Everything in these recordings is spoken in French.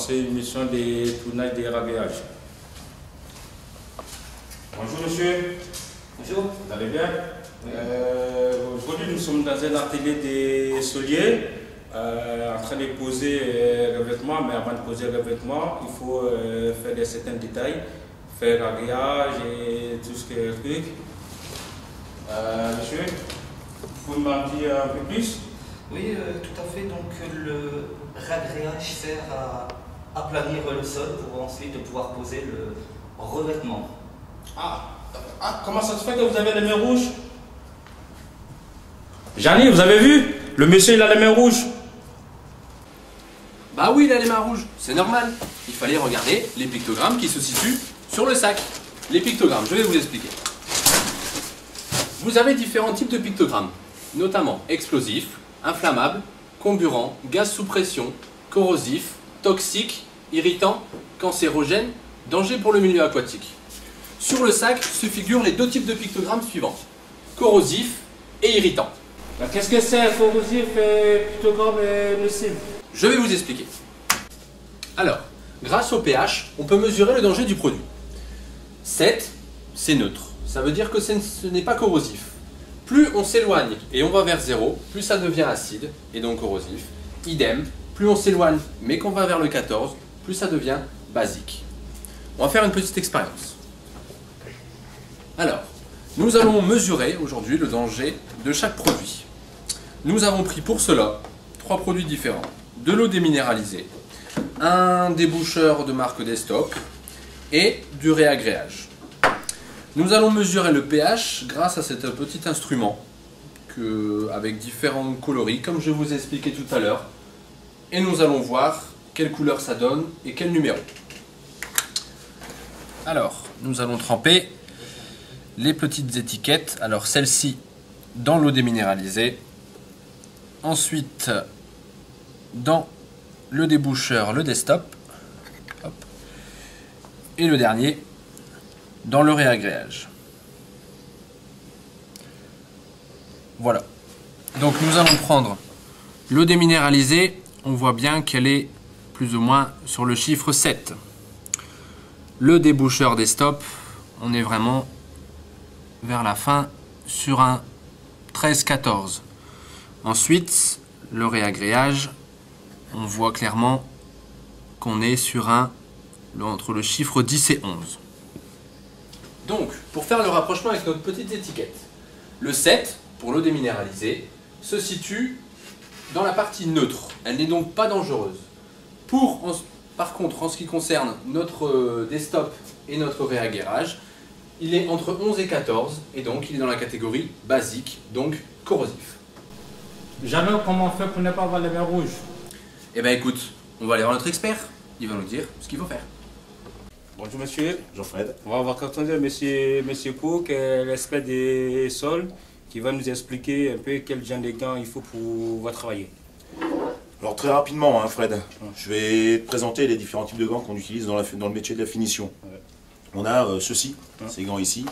c'est une mission de tournage des rhabillage. Bonjour monsieur. Bonjour. Vous allez bien? Aujourd'hui nous sommes dans un atelier des soliers en train de poser revêtement, mais avant de poser le revêtement, il faut faire certains détails, faire rhabillage et tout ce qui est truc. Monsieur, vous pouvez m'en dire un peu plus? Oui, tout à fait. Donc le ragréage sert à aplanir le sol pour ensuite pouvoir poser le revêtement. Comment ça se fait que vous avez les mains rouges? Gianni, vous avez vu? Le monsieur il a les mains rouges. Bah oui, il a les mains rouges, c'est normal. Il fallait regarder les pictogrammes qui se situent sur le sac. Les pictogrammes, je vais vous expliquer. Vous avez différents types de pictogrammes, notamment explosifs, inflammables, comburants, gaz sous pression, corrosifs, toxiques, irritants, cancérogènes, danger pour le milieu aquatique. Sur le sac se figurent les deux types de pictogrammes suivants, corrosifs et irritants. Qu'est-ce que c'est corrosif et pictogramme nocif? Je vais vous expliquer. Alors, grâce au pH, on peut mesurer le danger du produit. 7, c'est neutre. Ça veut dire que ce n'est pas corrosif. Plus on s'éloigne et on va vers 0, plus ça devient acide et donc corrosif. Idem, plus on s'éloigne mais qu'on va vers le 14, plus ça devient basique. On va faire une petite expérience. Alors, nous allons mesurer aujourd'hui le danger de chaque produit. Nous avons pris pour cela 3 produits différents. De l'eau déminéralisée, un déboucheur de marque Destop et du réagréage. Nous allons mesurer le pH grâce à cet petit instrument avec différents coloris comme je vous ai expliqué tout à l'heure. Et nous allons voir quelle couleur ça donne et quel numéro. Alors, nous allons tremper les petites étiquettes. Alors celle-ci dans l'eau déminéralisée. Ensuite dans le déboucheur, le Destop. Hop. Et le dernier dans le réagréage. Voilà. Donc nous allons prendre l'eau déminéralisée. On voit bien qu'elle est plus ou moins sur le chiffre 7. Le déboucheur Destop, on est vraiment vers la fin sur un 13-14. Ensuite, le réagréage, on voit clairement qu'on est sur entre le chiffre 10 et 11. Donc, pour faire le rapprochement avec notre petite étiquette, le 7, pour l'eau déminéralisée, se situe dans la partie neutre. Elle n'est donc pas dangereuse. Par contre, en ce qui concerne notre Destop et notre réagréage, il est entre 11 et 14, et donc il est dans la catégorie basique, donc corrosif. Jamais comment on fait pour ne pas avoir les mains rouges? Eh bien écoute, on va aller voir notre expert, il va nous dire ce qu'il faut faire. Bonjour monsieur. Jean-Fred. On va avoir entendu monsieur Pau, qui est l'expert des sols, qui va nous expliquer un peu quel genre de gants il faut pour pouvoir travailler. Alors très rapidement, Fred, je vais te présenter les différents types de gants qu'on utilise dans le métier de la finition. Ouais. On a ceux-ci, ces gants ici,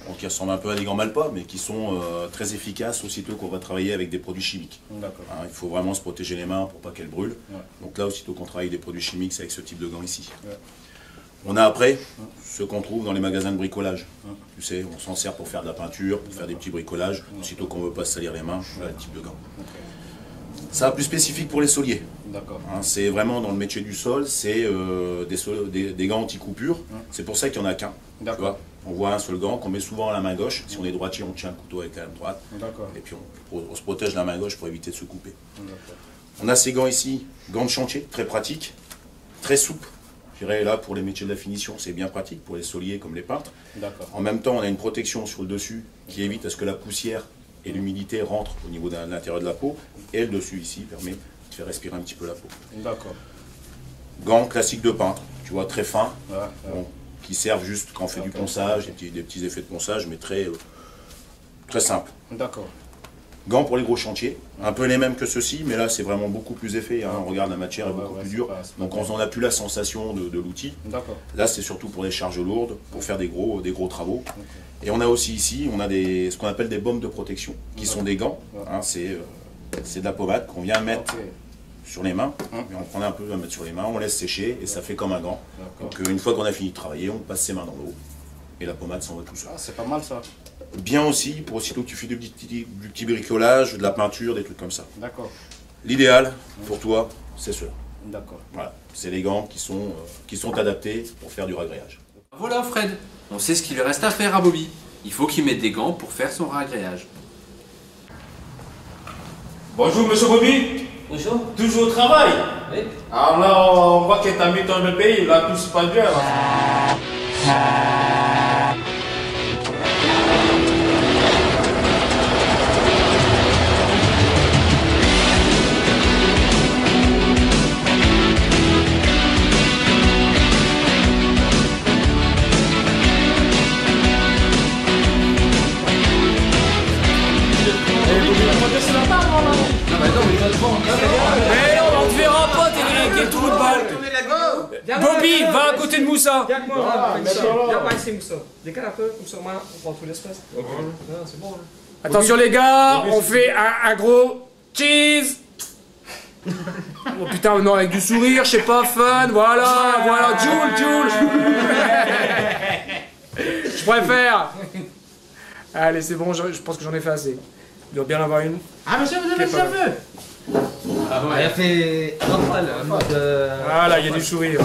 donc qui ressemblent un peu à des gants Malpa, mais qui sont très efficaces aussitôt qu'on va travailler avec des produits chimiques. Il faut vraiment se protéger les mains pour pas qu'elles brûlent. Ouais. Donc là, aussitôt qu'on travaille avec des produits chimiques, c'est avec ce type de gants ici. Ouais. On a après ceux qu'on trouve dans les magasins de bricolage. Tu sais, on s'en sert pour faire de la peinture, pour faire des petits bricolages. Aussitôt qu'on ne veut pas se salir les mains, voilà le type de gants. Ça, plus spécifique pour les soliers. C'est vraiment dans le métier du sol, c'est des gants anti-coupure. C'est pour ça qu'il n'y en a qu'un. On voit un seul gant qu'on met souvent à la main gauche. Si on est droitier, on tient le couteau avec la main droite. Et puis on se protège la main gauche pour éviter de se couper. On a ces gants ici, gants de chantier, très pratiques, très souples. Je dirais là pour les métiers de la finition, c'est bien pratique pour les soliers comme les peintres. En même temps, on a une protection sur le dessus qui évite à ce que la poussière et l'humidité rentrent au niveau de l'intérieur de la peau. Et le dessus ici permet de faire respirer un petit peu la peau. Gants classiques de peintre, tu vois, très fins, bon, qui servent juste quand on fait du ponçage, des petits effets de ponçage, mais très simples. Gants pour les gros chantiers, un peu les mêmes que ceux-ci, mais là c'est vraiment beaucoup plus épais. On regarde, la matière est beaucoup plus dure, donc on n'a plus la sensation de l'outil. Là c'est surtout pour les charges lourdes, pour faire des gros travaux. Et on a aussi ici, on a ce qu'on appelle des baumes de protection, qui sont des gants. C'est de la pommade qu'on vient mettre sur les mains. Et on prend un peu à mettre sur les mains, on laisse sécher et ça fait comme un gant. Donc une fois qu'on a fini de travailler, on passe ses mains dans l'eau et la pommade s'en va tout seul. Ah, c'est pas mal ça. Bien aussi pour aussitôt que tu fais du petit bricolage, de la peinture, des trucs comme ça. D'accord. L'idéal pour toi, c'est cela. D'accord. Voilà, c'est les gants qui sont adaptés pour faire du ragréage. Voilà Fred, on sait ce qu'il lui reste à faire à Bobby. Il faut qu'il mette des gants pour faire son ragréage. Bonjour monsieur Bobby. Bonjour. Toujours au travail. Oui. Alors là, on voit que tu as mis dans le pays, là tout se passe bien. Là. Mais on te verra pas, t'es quel trou de balle. Bobby, va à côté de Moussa. Viens pas ici, Moussa. Décale un peu, comme ça, on prend tout l'espace. C'est bon. Attention les gars, on fait un gros cheese. Oh putain, non, avec du sourire, je sais pas, fun, voilà, Joule. Je préfère. Allez, c'est bon, je pense que j'en ai fait assez. Il doit bien en avoir une. Ah, monsieur, vous avez déjà vu? Ah ouais. Elle a fait rafale, en mode. Voilà, il y a du sourire.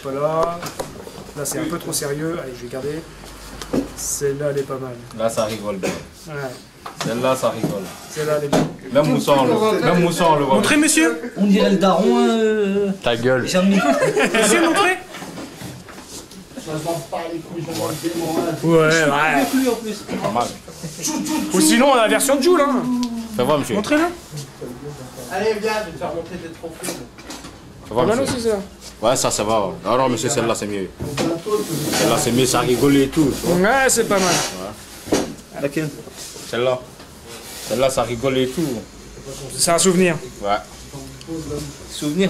Voilà. Là, c'est un peu trop sérieux. Allez, je vais garder. Celle-là, elle est pas mal. Là, ça rigole bien. Ouais. Celle-là, ça rigole. Celle-là, elle est bien. Même Moussa, on le voit. Montrez, monsieur. On dirait le daron. Ta gueule. Jean-Mi. Monsieur, montrez. Ouais. Plus en plus. Pas mal. Ou sinon, on a la version de Joule, hein. Fais voir, monsieur. Montrez-le. Allez, viens, je vais te faire montrer des trophées. Fais voir, Pas mal monsieur. aussi, ça. Ouais, ça va. Ah non, monsieur, celle-là, c'est mieux. Celle-là, c'est mieux, ça rigole et tout. Ouais, c'est pas mal. Laquelle? Celle-là. Celle-là, ça rigole et tout. C'est un souvenir. Ouais. Souvenir.